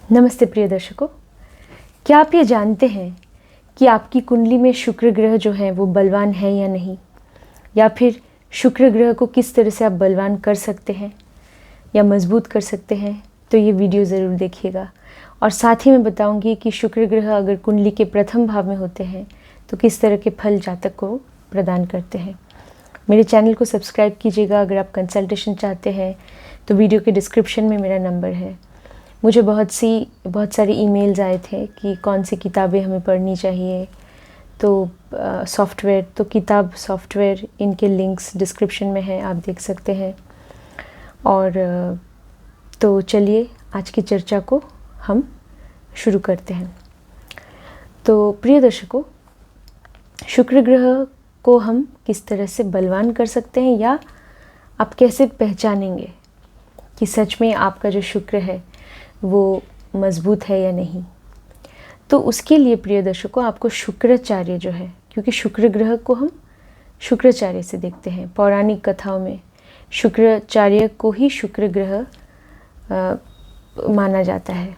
नमस्ते प्रिय दर्शकों, क्या आप ये जानते हैं कि आपकी कुंडली में शुक्र ग्रह जो है वो बलवान है या नहीं, या फिर शुक्र ग्रह को किस तरह से आप बलवान कर सकते हैं या मजबूत कर सकते हैं। तो ये वीडियो ज़रूर देखिएगा। और साथ ही मैं बताऊंगी कि शुक्र ग्रह अगर कुंडली के प्रथम भाव में होते हैं तो किस तरह के फल जातक को प्रदान करते हैं। मेरे चैनल को सब्सक्राइब कीजिएगा। अगर आप कंसल्टेशन चाहते हैं तो वीडियो के डिस्क्रिप्शन में मेरा नंबर है। मुझे बहुत सारे ईमेल्स आए थे कि कौन सी किताबें हमें पढ़नी चाहिए। तो किताब सॉफ्टवेयर इनके लिंक्स डिस्क्रिप्शन में है, आप देख सकते हैं। और तो चलिए आज की चर्चा को हम शुरू करते हैं। तो प्रिय दर्शकों, शुक्र ग्रह को हम किस तरह से बलवान कर सकते हैं, या आप कैसे पहचानेंगे कि सच में आपका जो शुक्र है वो मजबूत है या नहीं। तो उसके लिए प्रिय दर्शकों, आपको शुक्राचार्य जो है, क्योंकि शुक्र ग्रह को हम शुक्राचार्य से देखते हैं। पौराणिक कथाओं में शुक्राचार्य को ही शुक्र ग्रह माना जाता है।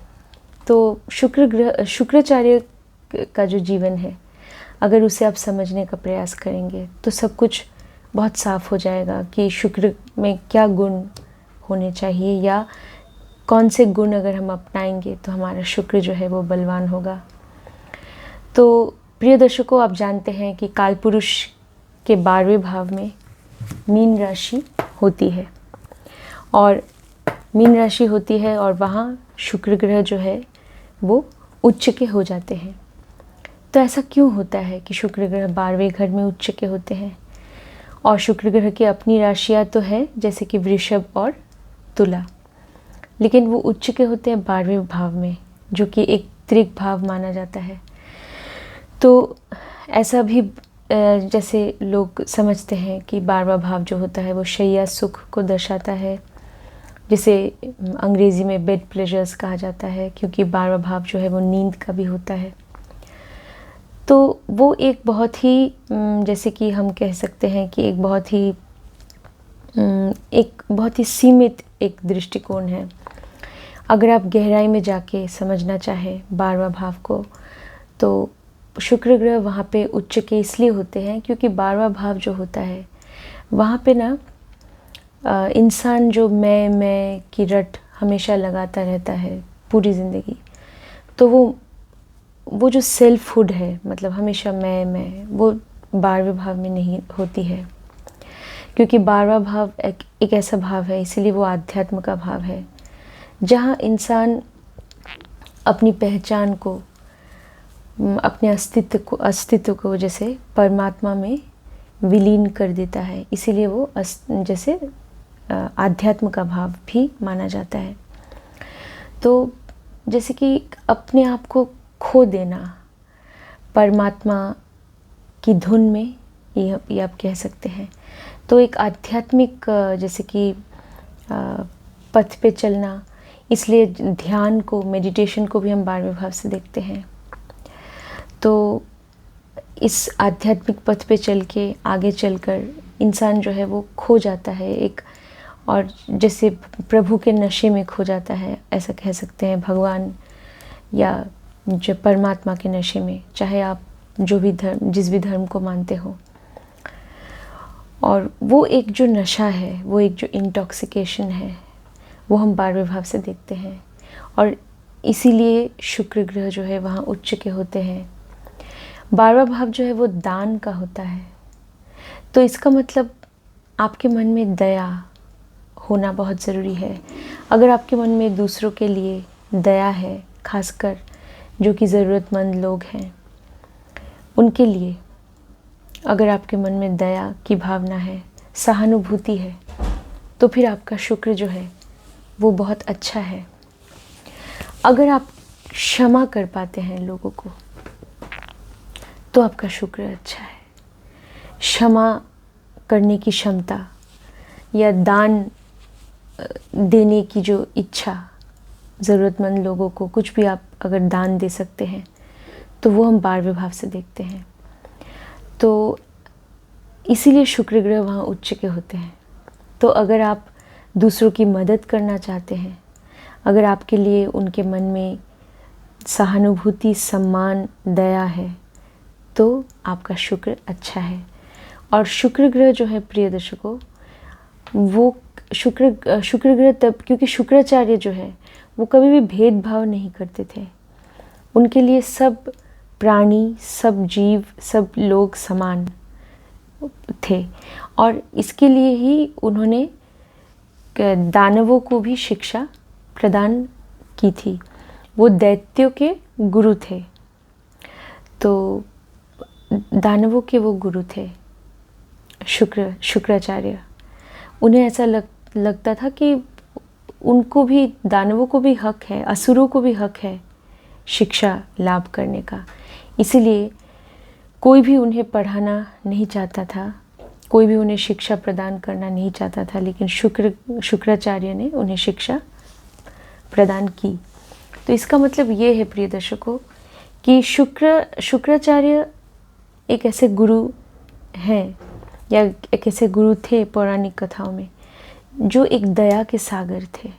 तो शुक्राचार्य का जो जीवन है, अगर उसे आप समझने का प्रयास करेंगे तो सब कुछ बहुत साफ हो जाएगा कि शुक्र में क्या गुण होने चाहिए, या कौन से गुण अगर हम अपनाएंगे तो हमारा शुक्र जो है वो बलवान होगा। तो प्रिय दर्शकों, आप जानते हैं कि कालपुरुष के 12वें भाव में मीन राशि होती है, और मीन राशि होती है और वहाँ शुक्र ग्रह जो है वो उच्च के हो जाते हैं। तो ऐसा क्यों होता है कि शुक्र ग्रह 12वें घर में उच्च के होते हैं? और शुक्र ग्रह की अपनी राशियाँ तो है, जैसे कि वृषभ और तुला, लेकिन वो उच्च के होते हैं 12वें भाव में, जो कि एक त्रिक भाव माना जाता है। तो ऐसा भी जैसे लोग समझते हैं कि 12वां भाव जो होता है वो शैया सुख को दर्शाता है, जिसे अंग्रेज़ी में बेड प्लेजर्स कहा जाता है, क्योंकि 12वां भाव जो है वो नींद का भी होता है। तो वो एक बहुत ही जैसे कि हम कह सकते हैं कि एक बहुत ही सीमित एक दृष्टिकोण है। अगर आप गहराई में जाके समझना चाहें 12वां भाव को, तो शुक्र ग्रह वहाँ पे उच्च के इसलिए होते हैं क्योंकि 12वां भाव जो होता है वहाँ पे ना इंसान जो मैं की रट हमेशा लगाता रहता है पूरी ज़िंदगी, तो वो जो सेल्फहुड है, मतलब हमेशा मैं वो 12वें भाव में नहीं होती है। क्योंकि 12वां भाव एक ऐसा भाव है, इसीलिए वो आध्यात्म का भाव है, जहाँ इंसान अपनी पहचान को, अपने अस्तित्व को जैसे परमात्मा में विलीन कर देता है। इसीलिए वो जैसे आध्यात्म का भाव भी माना जाता है। तो जैसे कि अपने आप को खो देना परमात्मा की धुन में, ये आप कह सकते हैं। तो एक आध्यात्मिक जैसे कि पथ पे चलना, इसलिए ध्यान को, मेडिटेशन को भी हम 12वें भाव से देखते हैं। तो इस आध्यात्मिक पथ पे चल के आगे चलकर इंसान जो है वो खो जाता है एक, और जैसे प्रभु के नशे में खो जाता है, ऐसा कह सकते हैं, भगवान या जो परमात्मा के नशे में, चाहे आप जिस भी धर्म को मानते हो। और वो एक जो नशा है, वो एक जो इंटॉक्सिकेशन है, वो हम 12वें भाव से देखते हैं। और इसीलिए शुक्र ग्रह जो है वहाँ उच्च के होते हैं। 12वां भाव जो है वो दान का होता है। तो इसका मतलब आपके मन में दया होना बहुत ज़रूरी है। अगर आपके मन में दूसरों के लिए दया है, खासकर जो कि ज़रूरतमंद लोग हैं उनके लिए, अगर आपके मन में दया की भावना है, सहानुभूति है, तो फिर आपका शुक्र जो है वो बहुत अच्छा है। अगर आप क्षमा कर पाते हैं लोगों को, तो आपका शुक्र अच्छा है। क्षमा करने की क्षमता या दान देने की जो इच्छा, ज़रूरतमंद लोगों को कुछ भी आप अगर दान दे सकते हैं, तो वो हम 12वें भाव से देखते हैं। तो इसीलिए शुक्र ग्रह वहाँ उच्च के होते हैं। तो अगर आप दूसरों की मदद करना चाहते हैं, अगर आपके लिए उनके मन में सहानुभूति, सम्मान, दया है तो आपका शुक्र अच्छा है। और शुक्र ग्रह जो है प्रिय दर्शकों, वो शुक्र ग्रह तब, क्योंकि शुक्राचार्य जो है वो कभी भी भेदभाव नहीं करते थे। उनके लिए सब प्राणी, सब जीव, सब लोग समान थे। और इसके लिए ही उन्होंने दानवों को भी शिक्षा प्रदान की थी। वो दैत्यों के गुरु थे, तो दानवों के वो गुरु थे शुक्राचार्य। उन्हें ऐसा लगता था कि उनको भी, दानवों को भी हक है, असुरों को भी हक है शिक्षा लाभ करने का। इसीलिए कोई भी उन्हें पढ़ाना नहीं चाहता था, कोई भी उन्हें शिक्षा प्रदान करना नहीं चाहता था, लेकिन शुक्राचार्य ने उन्हें शिक्षा प्रदान की। तो इसका मतलब ये है प्रिय दर्शकों कि शुक्राचार्य एक ऐसे गुरु हैं, या एक ऐसे गुरु थे पौराणिक कथाओं में, जो एक दया के सागर थे।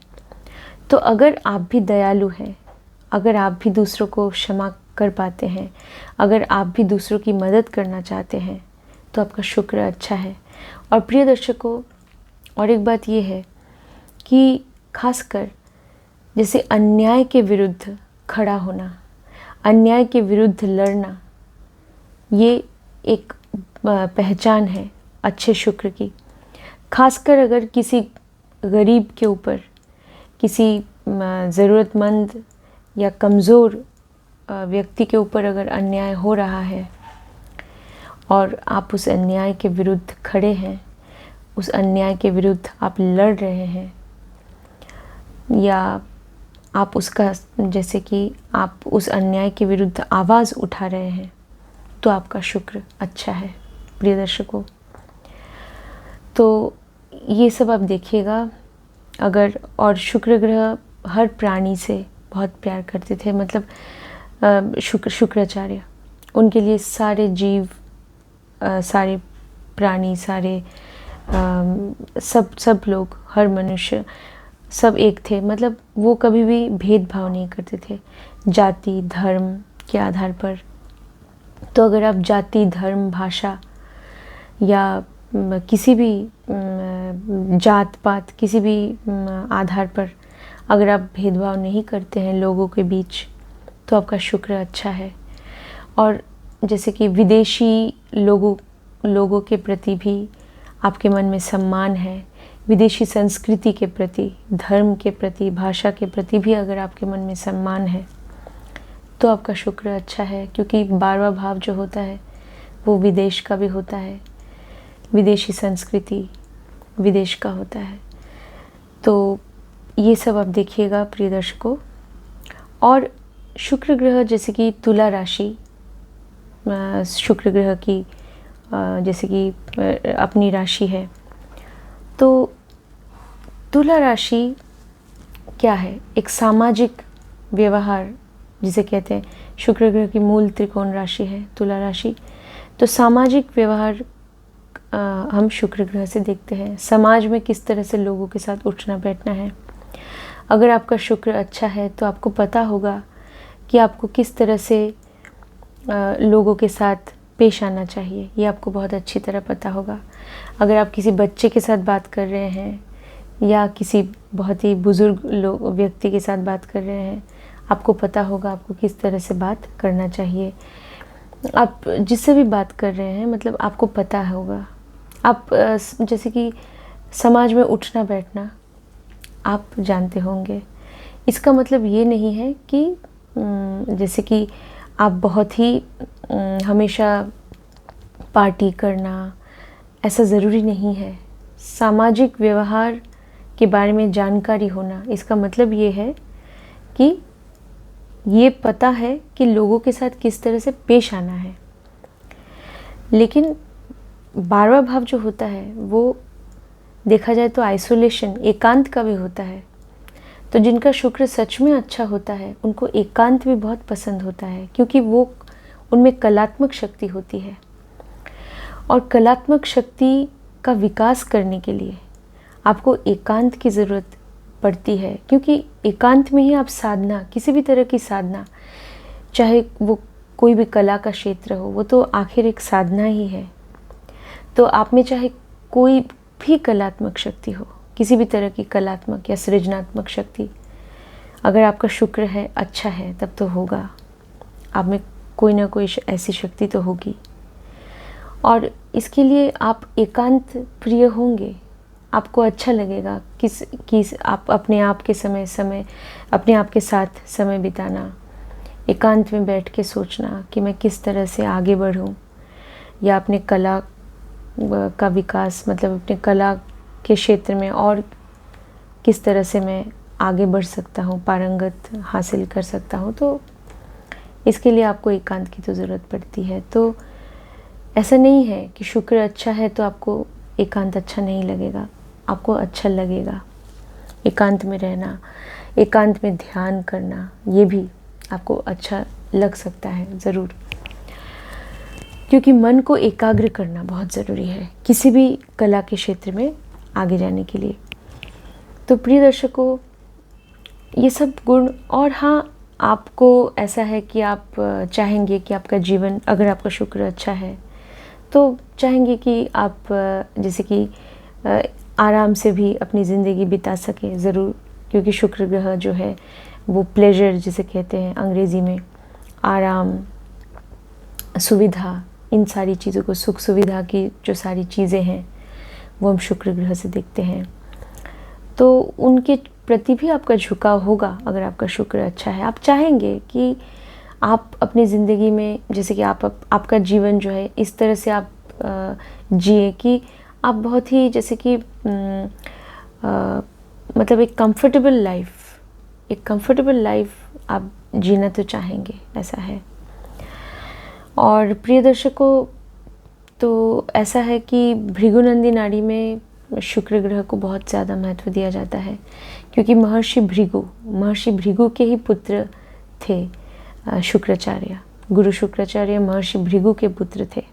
तो अगर आप भी दयालु हैं, अगर आप भी दूसरों को क्षमा कर पाते हैं, अगर आप भी दूसरों की मदद करना चाहते हैं, तो आपका शुक्र अच्छा है। और प्रिय दर्शकों, और एक बात ये है कि खासकर जैसे अन्याय के विरुद्ध खड़ा होना, अन्याय के विरुद्ध लड़ना, ये एक पहचान है अच्छे शुक्र की। खासकर अगर किसी गरीब के ऊपर, किसी ज़रूरतमंद या कमज़ोर व्यक्ति के ऊपर अगर अन्याय हो रहा है और आप उस अन्याय के विरुद्ध खड़े हैं, उस अन्याय के विरुद्ध आप लड़ रहे हैं, या आप उसका, जैसे कि आप उस अन्याय के विरुद्ध आवाज़ उठा रहे हैं, तो आपका शुक्र अच्छा है प्रिय दर्शकों। तो ये सब आप देखिएगा अगर। और शुक्र ग्रह हर प्राणी से बहुत प्यार करते थे, मतलब शुक्राचार्य, उनके लिए सारे जीव, सारे प्राणी, सारे सब लोग, हर मनुष्य, सब एक थे। मतलब वो कभी भी भेदभाव नहीं करते थे जाति धर्म के आधार पर। तो अगर आप जाति, धर्म, भाषा या किसी भी जात पात, किसी भी आधार पर अगर आप भेदभाव नहीं करते हैं लोगों के बीच, तो आपका शुक्र अच्छा है। और जैसे कि विदेशी लोगों के प्रति भी आपके मन में सम्मान है, विदेशी संस्कृति के प्रति, धर्म के प्रति, भाषा के प्रति भी अगर आपके मन में सम्मान है, तो आपका शुक्र अच्छा है। क्योंकि 12वां भाव जो होता है वो विदेश का भी होता है, विदेशी संस्कृति विदेश का होता है। तो ये सब आप देखिएगा प्रिय दर्शकों। और शुक्र ग्रह जैसे कि तुला राशि, शुक्र ग्रह की जैसे कि अपनी राशि है, तो तुला राशि क्या है? एक सामाजिक व्यवहार जिसे कहते हैं। शुक्र ग्रह की मूल त्रिकोण राशि है तुला राशि। तो सामाजिक व्यवहार हम शुक्र ग्रह से देखते हैं। समाज में किस तरह से लोगों के साथ उठना बैठना है। अगर आपका शुक्र अच्छा है तो आपको पता होगा कि आपको किस तरह से लोगों के साथ पेश आना चाहिए, ये आपको बहुत अच्छी तरह पता होगा। अगर आप किसी बच्चे के साथ बात कर रहे हैं या किसी बहुत ही बुज़ुर्ग व्यक्ति के साथ बात कर रहे हैं, आपको पता होगा आपको किस तरह से बात करना चाहिए। आप जिससे भी बात कर रहे हैं, मतलब आपको पता होगा। आप जैसे कि समाज में उठना बैठना आप जानते होंगे। इसका मतलब ये नहीं है कि जैसे कि आप बहुत ही हमेशा पार्टी करना, ऐसा ज़रूरी नहीं है। सामाजिक व्यवहार के बारे में जानकारी होना, इसका मतलब ये है कि ये पता है कि लोगों के साथ किस तरह से पेश आना है। लेकिन 12वां भाव जो होता है वो देखा जाए तो आइसोलेशन, एकांत का भी होता है। तो जिनका शुक्र सच में अच्छा होता है उनको एकांत भी बहुत पसंद होता है, क्योंकि वो उनमें कलात्मक शक्ति होती है। और कलात्मक शक्ति का विकास करने के लिए आपको एकांत की ज़रूरत पड़ती है, क्योंकि एकांत में ही आप साधना, किसी भी तरह की साधना, चाहे वो कोई भी कला का क्षेत्र हो, वो तो आखिर एक साधना ही है। तो आप में चाहे कोई भी कलात्मक शक्ति हो, किसी भी तरह की कलात्मक या सृजनात्मक शक्ति, अगर आपका शुक्र है, अच्छा है, तब तो होगा, आप में कोई ना कोई ऐसी शक्ति तो होगी। और इसके लिए आप एकांत प्रिय होंगे, आपको अच्छा लगेगा किस आप अपने आप के अपने आप के साथ समय बिताना, एकांत में बैठ के सोचना कि मैं किस तरह से आगे बढ़ूं, या अपने कला का विकास, मतलब अपने कला के क्षेत्र में और किस तरह से मैं आगे बढ़ सकता हूँ, पारंगत हासिल कर सकता हूँ। तो इसके लिए आपको एकांत की तो ज़रूरत पड़ती है। तो ऐसा नहीं है कि शुक्र अच्छा है तो आपको एकांत अच्छा नहीं लगेगा, आपको अच्छा लगेगा। एकांत में रहना, एकांत में ध्यान करना, ये भी आपको अच्छा लग सकता है ज़रूर, क्योंकि मन को एकाग्र करना बहुत ज़रूरी है किसी भी कला के क्षेत्र में आगे जाने के लिए। तो प्रिय दर्शकों, ये सब गुण, और हाँ, आपको ऐसा है कि आप चाहेंगे कि आपका जीवन, अगर आपका शुक्र अच्छा है तो चाहेंगे कि आप जैसे कि आराम से भी अपनी ज़िंदगी बिता सकें ज़रूर, क्योंकि शुक्र ग्रह जो है वो प्लेजर जिसे कहते हैं अंग्रेज़ी में, आराम, सुविधा, इन सारी चीज़ों को, सुख सुविधा की जो सारी चीज़ें हैं वो हम शुक्र ग्रह से देखते हैं। तो उनके प्रति भी आपका झुकाव होगा अगर आपका शुक्र अच्छा है। आप चाहेंगे कि आप अपनी ज़िंदगी में, जैसे कि आपका जीवन जो है इस तरह से आप जिए कि आप बहुत ही, जैसे कि मतलब एक कंफर्टेबल लाइफ आप जीना तो चाहेंगे, ऐसा है। और प्रिय दर्शकों, तो ऐसा है कि भृगुनंदी नाड़ी में शुक्र ग्रह को बहुत ज़्यादा महत्व दिया जाता है, क्योंकि महर्षि भृगु के ही पुत्र थे शुक्राचार्य। गुरु शुक्राचार्य महर्षि भृगु के पुत्र थे।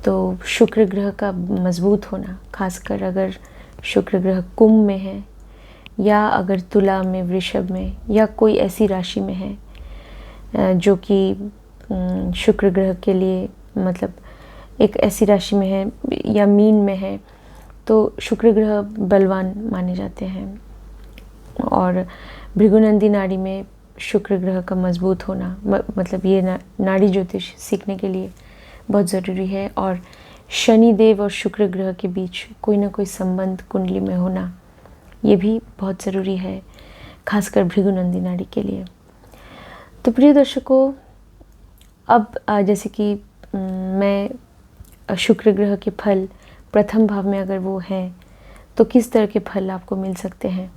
तो शुक्र ग्रह का मजबूत होना, खासकर अगर शुक्र ग्रह कुंभ में है, या अगर तुला में, वृषभ में, या कोई ऐसी राशि में है जो कि शुक्र ग्रह के लिए, मतलब एक ऐसी राशि में है, या मीन में है, तो शुक्र ग्रह बलवान माने जाते हैं। और भृगुनंदी नाड़ी में शुक्र ग्रह का मजबूत होना, मतलब ये नाड़ी ज्योतिष सीखने के लिए बहुत ज़रूरी है। और शनिदेव और शुक्र ग्रह के बीच कोई ना कोई संबंध कुंडली में होना, ये भी बहुत ज़रूरी है, खासकर भृगुनंदी नाड़ी के लिए। तो प्रिय दर्शकों, अब जैसे कि मैं शुक्र ग्रह के फल प्रथम भाव में अगर वो हैं तो किस तरह के फल आपको मिल सकते हैं।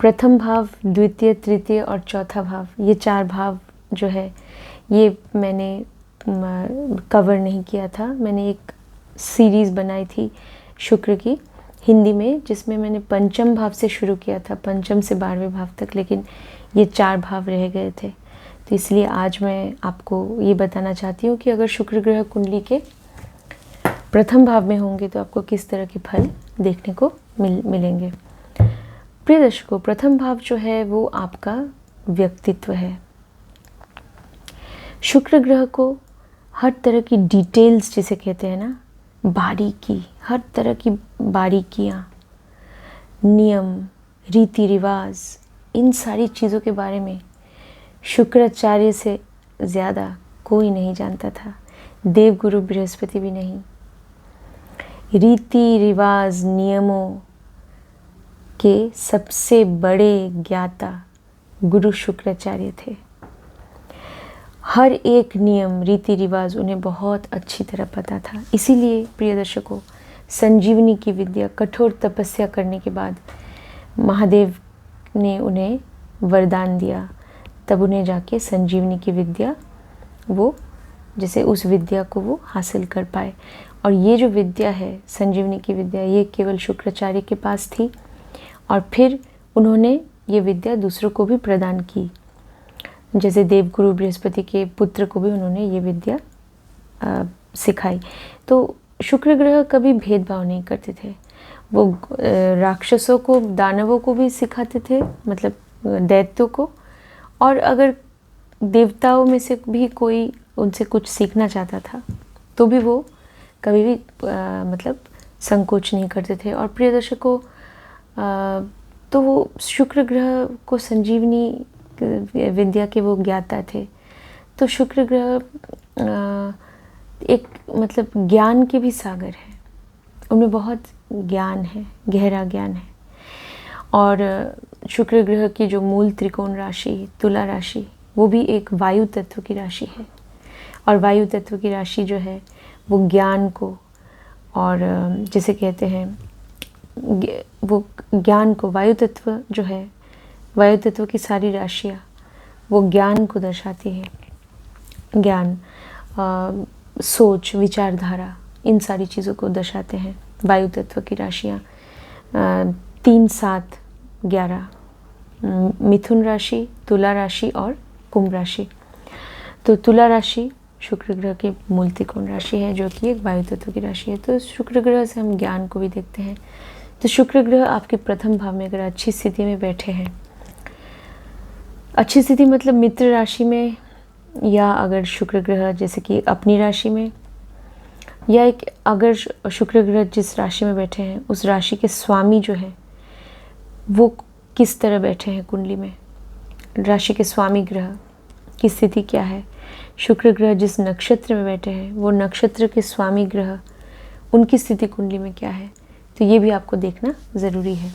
प्रथम भाव, द्वितीय, तृतीय और चौथा भाव, ये 4 भाव जो है ये मैंने कवर नहीं किया था। मैंने एक सीरीज़ बनाई थी शुक्र की हिंदी में, जिसमें मैंने पंचम भाव से शुरू किया था, पंचम से 12वें भाव तक, लेकिन ये 4 भाव रह गए थे। तो इसलिए आज मैं आपको ये बताना चाहती हूँ कि अगर शुक्र ग्रह कुंडली के प्रथम भाव में होंगे तो आपको किस तरह के फल देखने को मिलेंगे। प्रिय दर्शकों, प्रथम भाव जो है वो आपका व्यक्तित्व है। शुक्र ग्रह को हर तरह की डिटेल्स जिसे कहते हैं ना, बारीकी, हर तरह की बारीकियाँ, नियम, रीति रिवाज, इन सारी चीज़ों के बारे में शुक्राचार्य से ज़्यादा कोई नहीं जानता था, देवगुरु बृहस्पति भी नहीं। रीति रिवाज, नियमों के सबसे बड़े ज्ञाता गुरु शुक्राचार्य थे। हर एक नियम, रीति रिवाज उन्हें बहुत अच्छी तरह पता था। इसीलिए प्रिय दर्शकों, संजीवनी की विद्या, कठोर तपस्या करने के बाद महादेव ने उन्हें वरदान दिया, तब उन्हें जाके संजीवनी की विद्या, वो जैसे उस विद्या को वो हासिल कर पाए। और ये जो विद्या है संजीवनी की विद्या, ये केवल शुक्राचार्य के पास थी, और फिर उन्होंने ये विद्या दूसरों को भी प्रदान की। जैसे देवगुरु बृहस्पति के पुत्र को भी उन्होंने ये विद्या सिखाई। तो शुक्र ग्रह कभी भेदभाव नहीं करते थे, वो राक्षसों को, दानवों को भी सिखाते थे, मतलब दैत्यों को, और अगर देवताओं में से भी कोई उनसे कुछ सीखना चाहता था तो भी वो कभी भी मतलब संकोच नहीं करते थे। और प्रिय दर्शकों, तो वो शुक्र ग्रह को संजीवनी विद्या के वो ज्ञाता थे। तो शुक्र ग्रह एक मतलब ज्ञान के भी सागर है, उनमें बहुत ज्ञान है, गहरा ज्ञान है। और शुक्र ग्रह की जो मूल त्रिकोण राशि तुला राशि, वो भी एक वायु तत्व की राशि है। और वायु तत्व की राशि जो है वो ज्ञान को, और जिसे कहते हैं वो ज्ञान को, वायु तत्व जो है, वायु तत्व की सारी राशियाँ वो ज्ञान को दर्शाती है। ज्ञान, सोच, विचारधारा, इन सारी चीज़ों को दर्शाते हैं वायु तत्व की राशियाँ। 3, 7, 11 मिथुन राशि, तुला राशि और कुंभ राशि। तो तुला राशि शुक्र ग्रह की मूल त्रिकोण राशि है, जो कि एक वायु तत्व की राशि है। तो शुक्र ग्रह से हम ज्ञान को भी देखते हैं। तो शुक्र ग्रह आपके प्रथम भाव में अगर अच्छी स्थिति में बैठे हैं, अच्छी स्थिति मतलब मित्र राशि में, या अगर शुक्र ग्रह जैसे कि अपनी राशि में, या एक अगर शुक्र ग्रह जिस राशि में बैठे हैं उस राशि के स्वामी जो है वो किस तरह बैठे हैं कुंडली में, राशि के स्वामी ग्रह की स्थिति क्या है, शुक्र ग्रह जिस नक्षत्र में बैठे हैं वो नक्षत्र के स्वामी ग्रह, उनकी स्थिति कुंडली में क्या है, तो ये भी आपको देखना ज़रूरी है।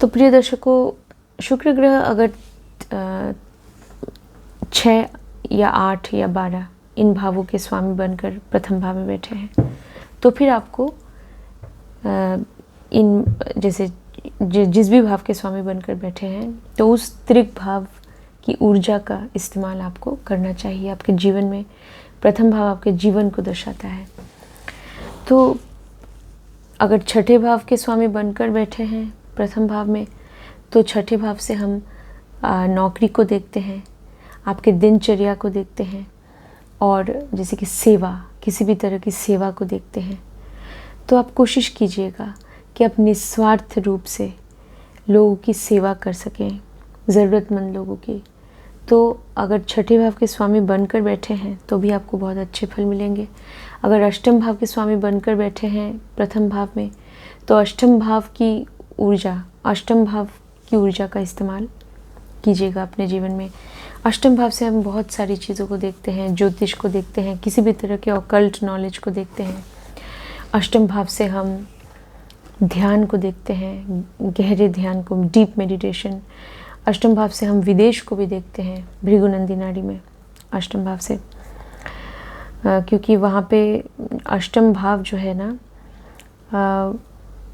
तो प्रिय दर्शकों, शुक्र ग्रह अगर 6 या 8 या 12 इन भावों के स्वामी बनकर प्रथम भाव में बैठे हैं, तो फिर आपको इन जैसे जिस भी भाव के स्वामी बनकर बैठे हैं, तो उस त्रिक भाव की ऊर्जा का इस्तेमाल आपको करना चाहिए आपके जीवन में। प्रथम भाव आपके जीवन को दर्शाता है। तो अगर छठे भाव के स्वामी बनकर बैठे हैं प्रथम भाव में, तो छठे भाव से हम नौकरी को देखते हैं, आपके दिनचर्या को देखते हैं, और जैसे कि सेवा, किसी भी तरह की सेवा को देखते हैं। तो आप कोशिश कीजिएगा कि आप निस्वार्थ रूप से लोगों की सेवा कर सकें, ज़रूरतमंद लोगों की। तो अगर छठे भाव के स्वामी बनकर बैठे हैं तो भी आपको बहुत अच्छे फल मिलेंगे। अगर अष्टम भाव के स्वामी बनकर बैठे हैं प्रथम भाव में, तो अष्टम भाव की ऊर्जा का इस्तेमाल कीजिएगा अपने जीवन में। अष्टम भाव से हम बहुत सारी चीज़ों को देखते हैं, ज्योतिष को देखते हैं, किसी भी तरह के ऑकल्ट नॉलेज को देखते हैं। अष्टम भाव से हम ध्यान को देखते हैं, गहरे ध्यान को, डीप मेडिटेशन। अष्टम भाव से हम विदेश को भी देखते हैं, भृगुनंदी नाड़ी में अष्टम भाव से, क्योंकि वहाँ पे अष्टम भाव जो है ना,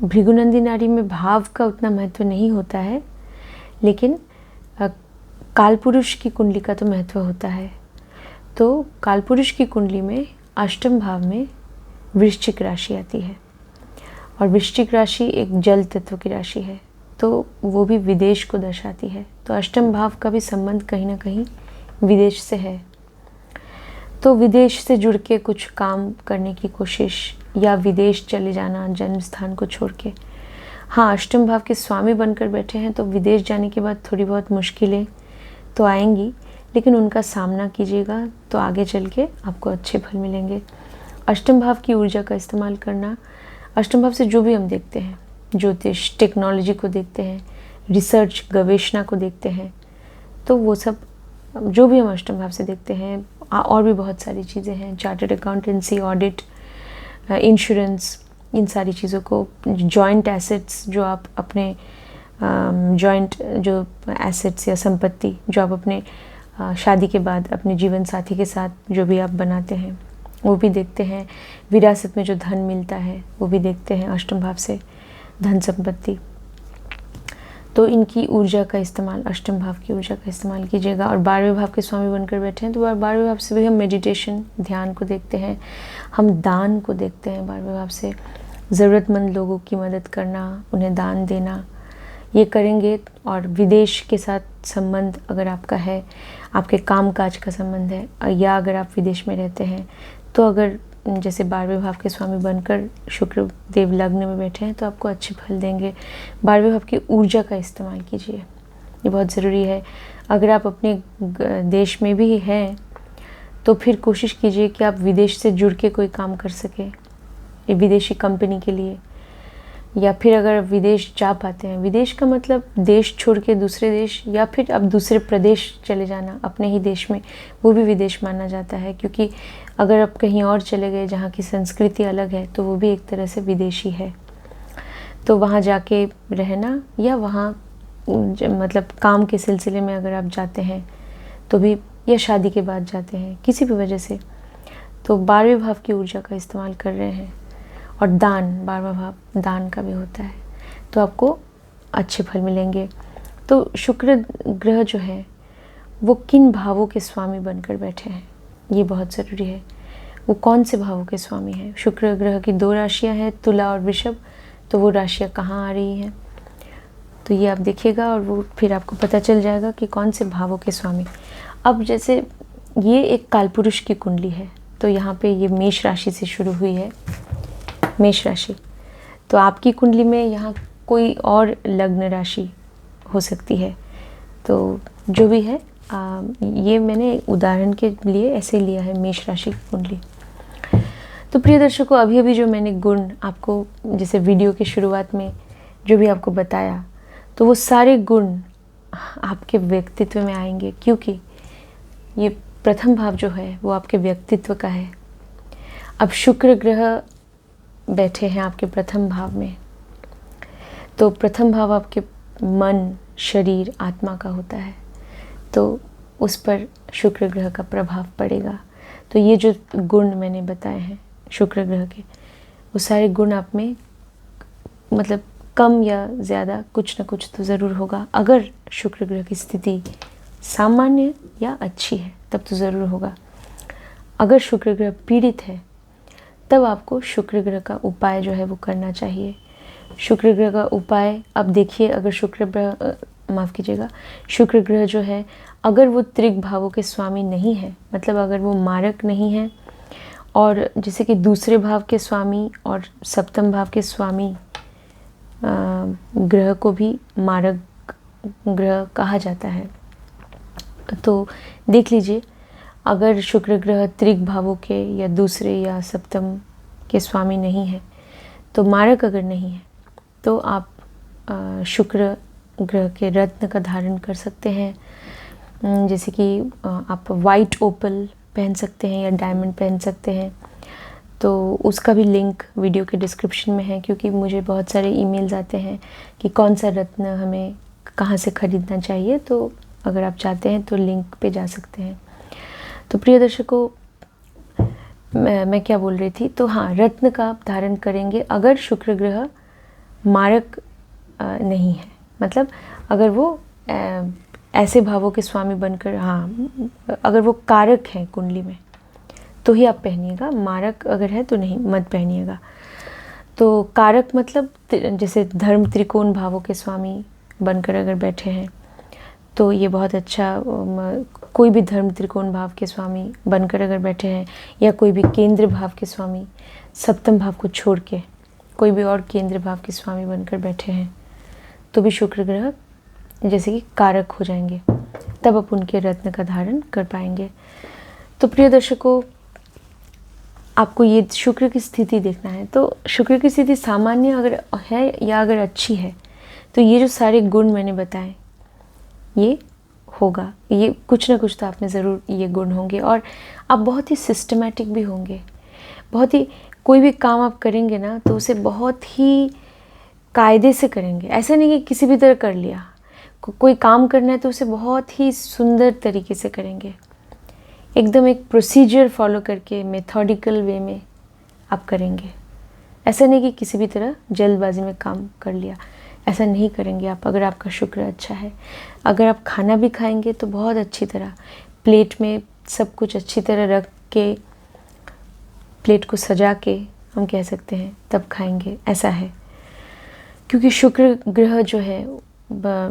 भृगुनंदी नाड़ी में भाव का उतना महत्व नहीं होता है, लेकिन कालपुरुष की कुंडली का तो महत्व होता है। तो कालपुरुष की कुंडली में अष्टम भाव में वृश्चिक राशि आती है, और वृश्चिक राशि एक जल तत्व की राशि है, तो वो भी विदेश को दर्शाती है। तो अष्टम भाव का भी संबंध कहीं ना कहीं विदेश से है। तो विदेश से जुड़ के कुछ काम करने की कोशिश, या विदेश चले जाना जन्म स्थान को छोड़ के। हाँ, अष्टम भाव के स्वामी बनकर बैठे हैं तो विदेश जाने के बाद थोड़ी बहुत मुश्किलें तो आएंगी, लेकिन उनका सामना कीजिएगा तो आगे चल के आपको अच्छे फल मिलेंगे। अष्टम भाव की ऊर्जा का इस्तेमाल करना, अष्टम भाव से जो भी हम देखते हैं, ज्योतिष, टेक्नोलॉजी को देखते हैं, रिसर्च, गवेषणा को देखते हैं, तो वो सब जो भी हम अष्टम भाव से देखते हैं, और भी बहुत सारी चीज़ें हैं, चार्टर्ड अकाउंटेंसी, ऑडिट, इंश्योरेंस, इन सारी चीज़ों को, जॉइंट एसेट्स, जो आप अपने जॉइंट जो एसेट्स या संपत्ति जो आप अपने शादी के बाद अपने जीवन साथी के साथ जो भी आप बनाते हैं, वो भी देखते हैं। विरासत में जो धन मिलता है वो भी देखते हैं अष्टम भाव से, धन संपत्ति। तो इनकी ऊर्जा का इस्तेमाल, अष्टम भाव की ऊर्जा का इस्तेमाल कीजिएगा। और 12वें भाव के स्वामी बनकर बैठे हैं तो 12वें भाव से भी हम मेडिटेशन, ध्यान को देखते हैं, हम दान को देखते हैं। 12वें भाव से ज़रूरतमंद लोगों की मदद करना, उन्हें दान देना, ये करेंगे। और विदेश के साथ संबंध अगर आपका है, आपके काम काज का संबंध है, या अगर आप विदेश में रहते हैं, तो अगर जैसे 12वें भाव के स्वामी बनकर शुक्र देव लग्न में बैठे हैं तो आपको अच्छे फल देंगे। 12वें भाव की ऊर्जा का इस्तेमाल कीजिए, ये बहुत ज़रूरी है। अगर आप अपने देश में भी हैं तो फिर कोशिश कीजिए कि आप विदेश से जुड़ के कोई काम कर सकें, ये विदेशी कंपनी के लिए। या फिर अगर विदेश जा पाते हैं, विदेश का मतलब देश छोड़ के दूसरे देश, या फिर अब दूसरे प्रदेश चले जाना अपने ही देश में, वो भी विदेश माना जाता है। क्योंकि अगर आप कहीं और चले गए जहाँ की संस्कृति अलग है तो वो भी एक तरह से विदेशी है। तो वहाँ जाके रहना, या वहाँ मतलब काम के सिलसिले में अगर आप जाते हैं तो भी, या शादी के बाद जाते हैं किसी भी वजह से, तो 12वें भाव की ऊर्जा का इस्तेमाल कर रहे हैं। और दान, 12वां भाव दान का भी होता है, तो आपको अच्छे फल मिलेंगे। तो शुक्र ग्रह जो है वो किन भावों के स्वामी बनकर बैठे हैं, ये बहुत ज़रूरी है। वो कौन से भावों के स्वामी हैं? शुक्र ग्रह की 2 राशियां हैं, तुला और वृषभ। तो वो राशियां कहाँ आ रही हैं, तो ये आप देखिएगा और वो फिर आपको पता चल जाएगा कि कौन से भावों के स्वामी। अब जैसे ये एक कालपुरुष की कुंडली है, तो यहाँ पे ये मेष राशि से शुरू हुई है, मेष राशि। तो आपकी कुंडली में यहाँ कोई और लग्न राशि हो सकती है, तो जो भी है ये मैंने उदाहरण के लिए ऐसे लिया है, मेष राशि की कुंडली। तो प्रिय दर्शकों, अभी अभी जो मैंने गुण आपको जैसे वीडियो की शुरुआत में जो भी आपको बताया, तो वो सारे गुण आपके व्यक्तित्व में आएंगे, क्योंकि ये प्रथम भाव जो है वो आपके व्यक्तित्व का है। अब शुक्र ग्रह बैठे हैं आपके प्रथम भाव में, तो प्रथम भाव आपके मन, शरीर, आत्मा का होता है, तो उस पर शुक्र ग्रह का प्रभाव पड़ेगा। तो ये जो गुण मैंने बताए हैं शुक्र ग्रह के, वो सारे गुण आप में मतलब कम या ज़्यादा कुछ न कुछ तो ज़रूर होगा। अगर शुक्र ग्रह की स्थिति सामान्य या अच्छी है तब तो ज़रूर होगा। अगर शुक्र ग्रह पीड़ित है तब आपको शुक्र ग्रह का उपाय जो है वो करना चाहिए। शुक्र ग्रह का उपाय, अब देखिए, अगर शुक्र ग्रह जो है अगर वो त्रिक भावों के स्वामी नहीं है, मतलब अगर वो मारक नहीं है, और जैसे कि दूसरे भाव के स्वामी और सप्तम भाव के स्वामी ग्रह को भी मारक ग्रह कहा जाता है, तो देख लीजिए, अगर शुक्र ग्रह त्रिक भावों के या दूसरे या सप्तम के स्वामी नहीं है, तो मारक अगर नहीं है, तो आप शुक्र ग्रह के रत्न का धारण कर सकते हैं। जैसे कि आप वाइट ओपल पहन सकते हैं या डायमंड पहन सकते हैं, तो उसका भी लिंक वीडियो के डिस्क्रिप्शन में है। क्योंकि मुझे बहुत सारे ईमेल्स आते हैं कि कौन सा रत्न हमें कहाँ से ख़रीदना चाहिए, तो अगर आप चाहते हैं तो लिंक पे जा सकते हैं। तो प्रिय दर्शकों, मैं क्या बोल रही थी, तो हाँ, रत्न का आप धारण करेंगे अगर शुक्र ग्रह मारक नहीं है, मतलब अगर वो ऐसे भावों के स्वामी बनकर, हाँ, अगर वो कारक हैं कुंडली में तो ही आप पहनिएगा, मारक अगर है तो नहीं, मत पहनिएगा। तो कारक मतलब जैसे धर्म त्रिकोण भावों के स्वामी बनकर अगर बैठे हैं तो ये बहुत अच्छा। कोई भी धर्म त्रिकोण भाव के स्वामी बनकर अगर बैठे हैं, या कोई भी केंद्र भाव के स्वामी, सप्तम भाव को छोड़ के कोई भी और केंद्र भाव के स्वामी बनकर बैठे हैं, तो भी शुक्र ग्रह जैसे कि कारक हो जाएंगे, तब आप उनके रत्न का धारण कर पाएंगे। तो प्रिय दर्शकों, आपको ये शुक्र की स्थिति देखना है। तो शुक्र की स्थिति सामान्य अगर है या अगर अच्छी है, तो ये जो सारे गुण मैंने बताए ये होगा, ये कुछ ना कुछ तो आप में ज़रूर ये गुण होंगे, और आप बहुत ही सिस्टमेटिक भी होंगे। बहुत ही, कोई भी काम आप करेंगे ना तो उसे बहुत ही कायदे से करेंगे। ऐसा नहीं कि किसी भी तरह कर लिया, कोई काम करना है तो उसे बहुत ही सुंदर तरीके से करेंगे, एकदम एक प्रोसीजर फॉलो करके मेथोडिकल वे में आप करेंगे। ऐसा नहीं कि किसी भी तरह जल्दबाजी में काम कर लिया, ऐसा नहीं करेंगे आप। अगर आपका शुक्र अच्छा है, अगर आप खाना भी खाएंगे तो बहुत अच्छी तरह प्लेट में सब कुछ अच्छी तरह रख के, प्लेट को सजा के हम कह सकते हैं तब खाएंगे, ऐसा है। क्योंकि शुक्र ग्रह जो है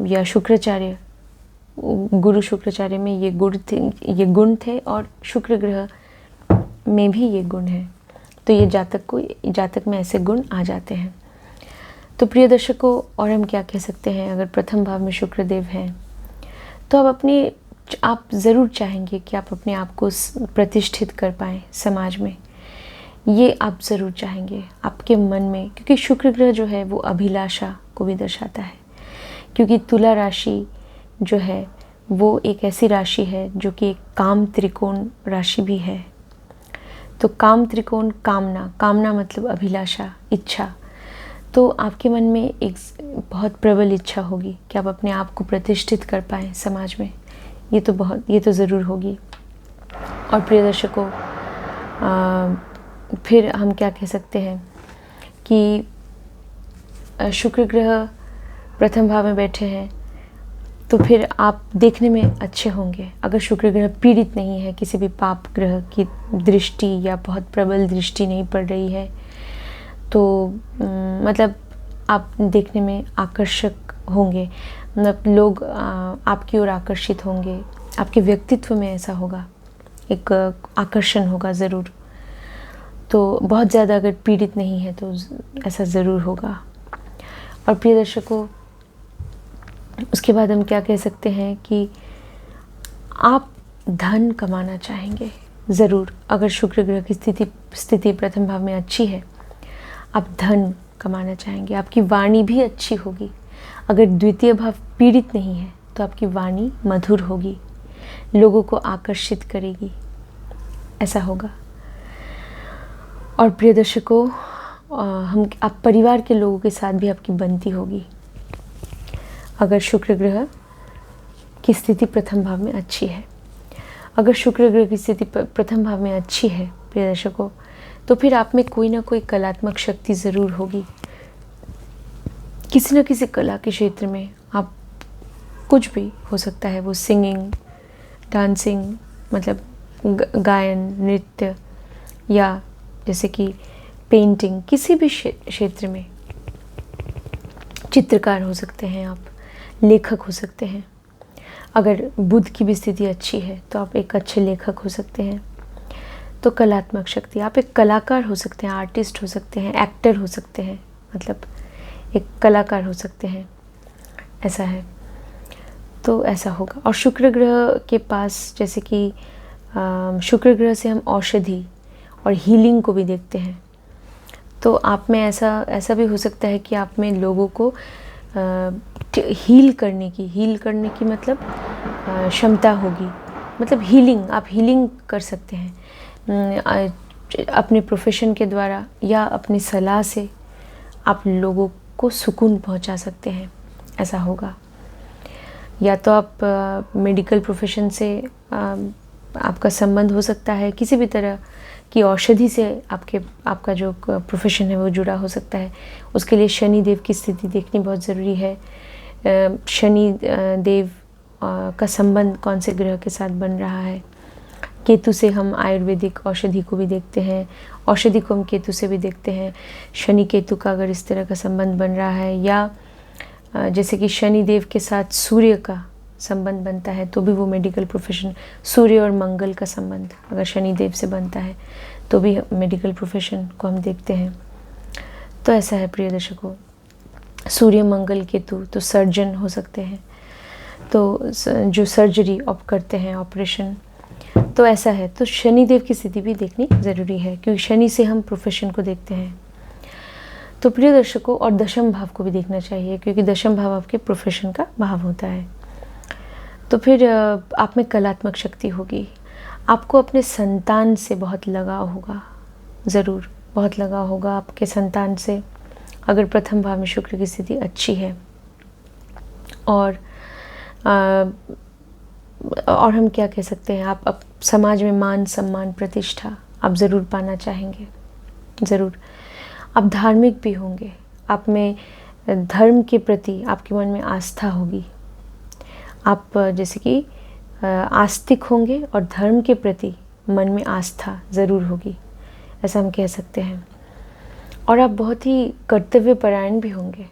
या शुक्राचार्य, गुरु शुक्राचार्य में ये गुण थे और शुक्र ग्रह में भी ये गुण है। तो ये जातक में ऐसे गुण आ जाते हैं। तो प्रिय दर्शकों, और हम क्या कह सकते हैं, अगर प्रथम भाव में शुक्रदेव हैं तो आप ज़रूर चाहेंगे कि आप अपने आप को प्रतिष्ठित कर पाएँ समाज में। ये आप ज़रूर चाहेंगे आपके मन में, क्योंकि शुक्र ग्रह जो है वो अभिलाषा को भी दर्शाता है। क्योंकि तुला राशि जो है वो एक ऐसी राशि है जो कि एक काम त्रिकोण राशि भी है। तो काम त्रिकोण, कामना मतलब अभिलाषा, इच्छा। तो आपके मन में एक बहुत प्रबल इच्छा होगी कि आप अपने आप को प्रतिष्ठित कर पाएँ समाज में। ये तो ज़रूर होगी। और प्रिय दर्शकों, फिर हम क्या कह सकते हैं कि शुक्र ग्रह प्रथम भाव में बैठे हैं तो फिर आप देखने में अच्छे होंगे। अगर शुक्र ग्रह पीड़ित नहीं है, किसी भी पाप ग्रह की दृष्टि या बहुत प्रबल दृष्टि नहीं पड़ रही है, तो मतलब आप देखने में आकर्षक होंगे, मतलब लोग आपकी ओर आकर्षित होंगे, आपके व्यक्तित्व में ऐसा होगा, एक आकर्षण होगा ज़रूर। तो बहुत ज़्यादा अगर पीड़ित नहीं है तो ऐसा ज़रूर होगा। और प्रिय दर्शकों, उसके बाद हम क्या कह सकते हैं कि आप धन कमाना चाहेंगे ज़रूर। अगर शुक्र ग्रह की स्थिति प्रथम भाव में अच्छी है, आप धन कमाना चाहेंगे। आपकी वाणी भी अच्छी होगी। अगर द्वितीय भाव पीड़ित नहीं है तो आपकी वाणी मधुर होगी, लोगों को आकर्षित करेगी, ऐसा होगा। और प्रिय दर्शकों, आप परिवार के लोगों के साथ भी आपकी बनती होगी अगर शुक्र ग्रह की स्थिति प्रथम भाव में अच्छी है। अगर शुक्र ग्रह की स्थिति प्रथम भाव में अच्छी है प्रिय दर्शकों, तो फिर आप में कोई ना कोई कलात्मक शक्ति ज़रूर होगी। किसी न किसी कला के क्षेत्र में आप, कुछ भी हो सकता है, वो सिंगिंग, डांसिंग, मतलब गायन, नृत्य, या जैसे कि पेंटिंग, किसी भी क्षेत्र में, चित्रकार हो सकते हैं आप, लेखक हो सकते हैं। अगर बुध की भी स्थिति अच्छी है तो आप एक अच्छे लेखक हो सकते हैं। तो कलात्मक शक्ति, आप एक कलाकार हो सकते हैं, आर्टिस्ट हो सकते हैं, एक्टर हो सकते हैं, मतलब एक कलाकार हो सकते हैं, ऐसा है। तो ऐसा होगा। और शुक्र ग्रह के पास, जैसे कि शुक्र ग्रह से हम औषधि और हीलिंग को भी देखते हैं। तो आप में ऐसा भी हो सकता है कि आप में लोगों को हील करने की मतलब क्षमता होगी, मतलब हीलिंग, आप हीलिंग कर सकते हैं अपने प्रोफेशन के द्वारा, या अपनी सलाह से आप लोगों को सुकून पहुंचा सकते हैं, ऐसा होगा। या तो आप मेडिकल प्रोफेशन से आपका संबंध हो सकता है, किसी भी तरह की औषधि से आपका जो प्रोफेशन है वो जुड़ा हो सकता है। उसके लिए शनि देव की स्थिति देखनी बहुत ज़रूरी है। शनि देव का संबंध कौन से ग्रह के साथ बन रहा है। केतु से हम आयुर्वेदिक औषधि को भी देखते हैं, औषधि को हम केतु से भी देखते हैं। शनि केतु का अगर इस तरह का संबंध बन रहा है, या जैसे कि शनि देव के साथ सूर्य का संबंध बनता है तो भी वो मेडिकल प्रोफेशन, सूर्य और मंगल का संबंध अगर शनि देव से बनता है तो भी मेडिकल प्रोफेशन को हम देखते हैं। तो ऐसा है प्रिय दर्शकों, सूर्य मंगल केतु तो सर्जन हो सकते हैं, तो जो सर्जरी करते हैं, ऑपरेशन, तो ऐसा है। तो शनि देव की स्थिति भी देखनी ज़रूरी है, क्योंकि शनि से हम प्रोफेशन को देखते हैं। तो प्रिय दर्शकों, और दशम भाव को भी देखना चाहिए, क्योंकि दशम भाव आपके प्रोफेशन का भाव होता है। तो फिर आप में कलात्मक शक्ति होगी। आपको अपने संतान से बहुत लगाव होगा, ज़रूर बहुत लगाव होगा आपके संतान से, अगर प्रथम भाव में शुक्र की स्थिति अच्छी है। और हम क्या कह सकते हैं, आप समाज में मान सम्मान प्रतिष्ठा आप ज़रूर पाना चाहेंगे, ज़रूर। आप धार्मिक भी होंगे, आप में धर्म के प्रति आपके मन में आस्था होगी। आप जैसे कि आस्तिक होंगे और धर्म के प्रति मन में आस्था ज़रूर होगी, ऐसा हम कह सकते हैं। और आप बहुत ही कर्तव्यपरायण भी होंगे,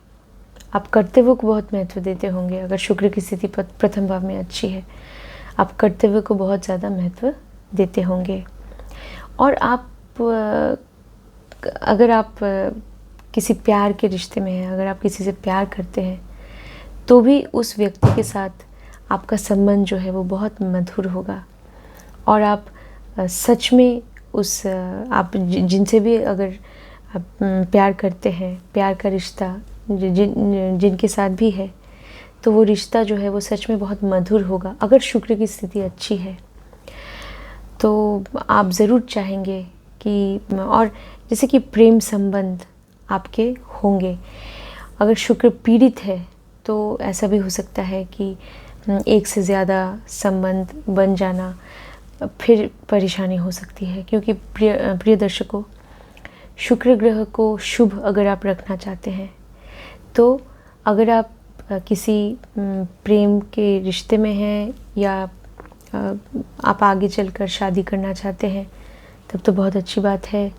आप कर्तव्य को बहुत महत्व देते होंगे। अगर शुक्र की स्थिति प्रथम भाव में अच्छी है, आप कर्तव्य को बहुत ज़्यादा महत्व देते होंगे। और आप अगर आप किसी प्यार के रिश्ते में हैं, अगर आप किसी से प्यार करते हैं, तो भी उस व्यक्ति के साथ आपका संबंध जो है वो बहुत मधुर होगा। और आप सच में उस आप जिनसे भी अगर आप प्यार करते हैं, प्यार का रिश्ता जिनके साथ भी है, तो वो रिश्ता जो है वो सच में बहुत मधुर होगा। अगर शुक्र की स्थिति अच्छी है तो आप ज़रूर चाहेंगे कि, और जैसे कि प्रेम संबंध आपके होंगे। अगर शुक्र पीड़ित है तो ऐसा भी हो सकता है कि एक से ज़्यादा संबंध बन जाना, फिर परेशानी हो सकती है। क्योंकि प्रिय दर्शकों, शुक्र ग्रह को शुभ अगर आप रखना चाहते हैं, तो अगर आप किसी प्रेम के रिश्ते में हैं या आप आगे चलकर शादी करना चाहते हैं, तब तो बहुत अच्छी बात है।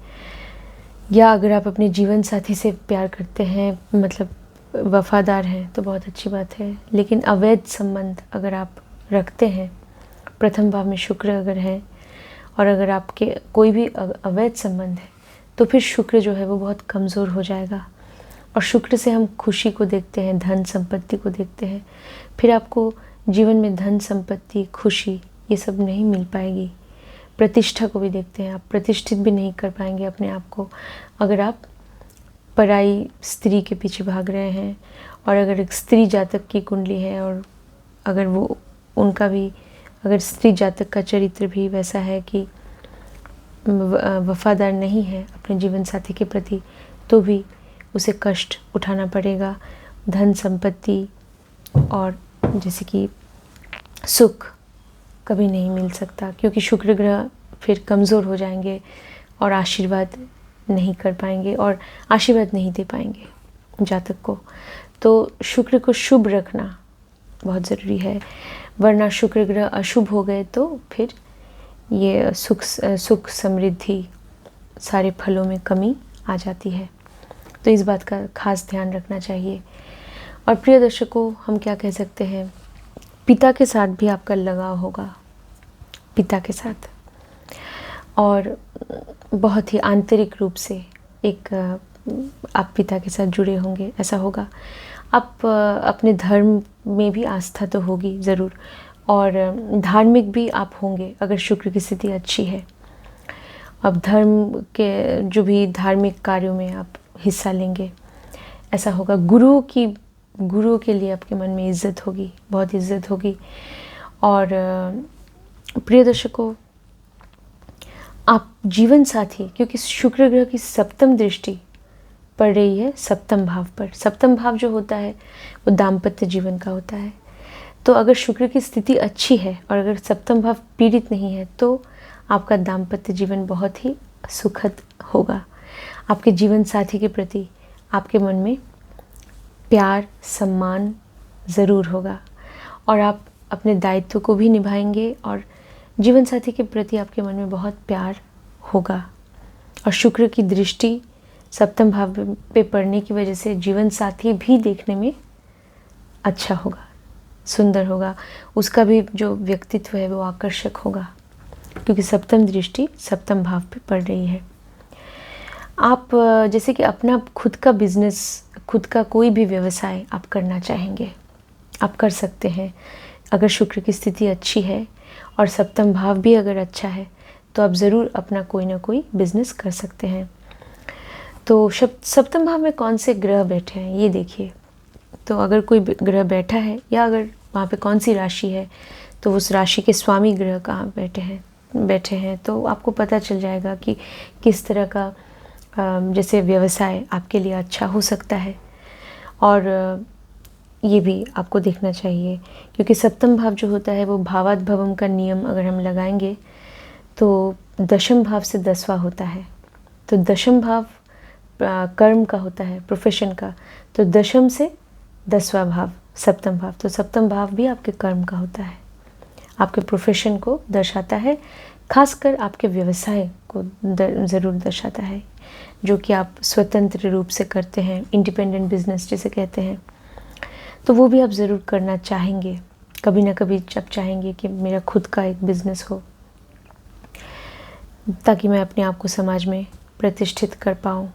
या अगर आप अपने जीवन साथी से प्यार करते हैं, मतलब वफादार हैं, तो बहुत अच्छी बात है। लेकिन अवैध संबंध अगर आप रखते हैं, प्रथम भाव में शुक्र अगर है और अगर आपके कोई भी अवैध संबंध है, तो फिर शुक्र जो है वो बहुत कमज़ोर हो जाएगा। और शुक्र से हम खुशी को देखते हैं, धन संपत्ति को देखते हैं। फिर आपको जीवन में धन संपत्ति, खुशी, ये सब नहीं मिल पाएगी। प्रतिष्ठा को भी देखते हैं, आप प्रतिष्ठित भी नहीं कर पाएंगे अपने आप को अगर आप पराई स्त्री के पीछे भाग रहे हैं। और अगर एक स्त्री जातक की कुंडली है और अगर वो उनका भी, अगर स्त्री जातक का चरित्र भी वैसा है कि वफादार नहीं है अपने जीवन साथी के प्रति, तो भी उसे कष्ट उठाना पड़ेगा। धन संपत्ति और जैसे कि सुख कभी नहीं मिल सकता, क्योंकि शुक्र ग्रह फिर कमज़ोर हो जाएंगे और आशीर्वाद नहीं कर पाएंगे और आशीर्वाद नहीं दे पाएंगे जातक को। तो शुक्र को शुभ रखना बहुत ज़रूरी है, वरना शुक्र ग्रह अशुभ हो गए तो फिर ये सुख समृद्धि सारे फलों में कमी आ जाती है। तो इस बात का खास ध्यान रखना चाहिए। और प्रिय दर्शकों, हम क्या कह सकते हैं, पिता के साथ भी आपका लगाव होगा, पिता के साथ, और बहुत ही आंतरिक रूप से एक आप पिता के साथ जुड़े होंगे, ऐसा होगा। आप अपने धर्म में भी आस्था तो होगी ज़रूर, और धार्मिक भी आप होंगे अगर शुक्र की स्थिति अच्छी है। अब धर्म के जो भी धार्मिक कार्यों में आप हिस्सा लेंगे, ऐसा होगा। गुरु के लिए आपके मन में इज़्ज़त होगी, बहुत इज़्ज़त होगी। और प्रिय दर्शकों, आप जीवन साथी, क्योंकि शुक्र ग्रह की सप्तम दृष्टि पड़ रही है सप्तम भाव पर। सप्तम भाव जो होता है वो दाम्पत्य जीवन का होता है। तो अगर शुक्र की स्थिति अच्छी है और अगर सप्तम भाव पीड़ित नहीं है, तो आपका दाम्पत्य जीवन बहुत ही सुखद होगा। आपके जीवन साथी के प्रति आपके मन में प्यार, सम्मान ज़रूर होगा और आप अपने दायित्व को भी निभाएंगे और जीवन साथी के प्रति आपके मन में बहुत प्यार होगा। और शुक्र की दृष्टि सप्तम भाव पे पड़ने की वजह से जीवन साथी भी देखने में अच्छा होगा, सुंदर होगा। उसका भी जो व्यक्तित्व है वो आकर्षक होगा, क्योंकि सप्तम दृष्टि सप्तम भाव पे पड़ रही है। आप जैसे कि अपना खुद का बिजनेस, खुद का कोई भी व्यवसाय आप करना चाहेंगे, आप कर सकते हैं। अगर शुक्र की स्थिति अच्छी है और सप्तम भाव भी अगर अच्छा है, तो आप ज़रूर अपना कोई ना कोई बिजनेस कर सकते हैं। तो सप्तम भाव में कौन से ग्रह बैठे हैं ये देखिए। तो अगर कोई ग्रह बैठा है या अगर वहाँ पे कौन सी राशि है, तो उस राशि के स्वामी ग्रह कहाँ बैठे हैं, तो आपको पता चल जाएगा कि किस तरह का जैसे व्यवसाय आपके लिए अच्छा हो सकता है। और ये भी आपको देखना चाहिए, क्योंकि सप्तम भाव जो होता है वो भावाद्भवम का नियम अगर हम लगाएंगे तो दशम भाव से 10वां होता है। तो दशम भाव कर्म का होता है, प्रोफेशन का, तो दशम से 10वां भाव सप्तम भाव, तो सप्तम भाव भी आपके कर्म का होता है, आपके प्रोफेशन को दर्शाता है, खासकर आपके व्यवसाय को ज़रूर दर्शाता है, जो कि आप स्वतंत्र रूप से करते हैं, इंडिपेंडेंट बिजनेस जिसे कहते हैं। तो वो भी आप ज़रूर करना चाहेंगे, कभी ना कभी जब चाहेंगे कि मेरा खुद का एक बिज़नेस हो, ताकि मैं अपने आप को समाज में प्रतिष्ठित कर पाऊँ,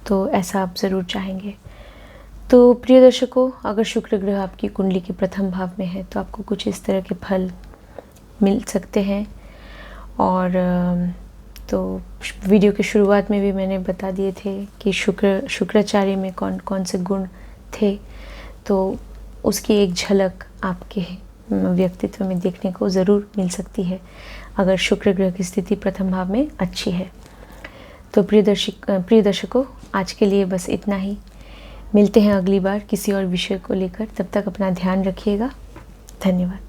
तो ऐसा आप ज़रूर चाहेंगे। तो प्रिय दर्शकों, अगर शुक्र ग्रह आपकी कुंडली के प्रथम भाव में है तो आपको कुछ इस तरह के फल मिल सकते हैं। और तो वीडियो की शुरुआत में भी मैंने बता दिए थे कि शुक्राचार्य में कौन कौन से गुण थे, तो उसकी एक झलक आपके व्यक्तित्व में देखने को ज़रूर मिल सकती है अगर शुक्र ग्रह की स्थिति प्रथम भाव में अच्छी है। तो प्रिय दर्शकों, आज के लिए बस इतना ही। मिलते हैं अगली बार किसी और विषय को लेकर। तब तक अपना ध्यान रखिएगा। धन्यवाद।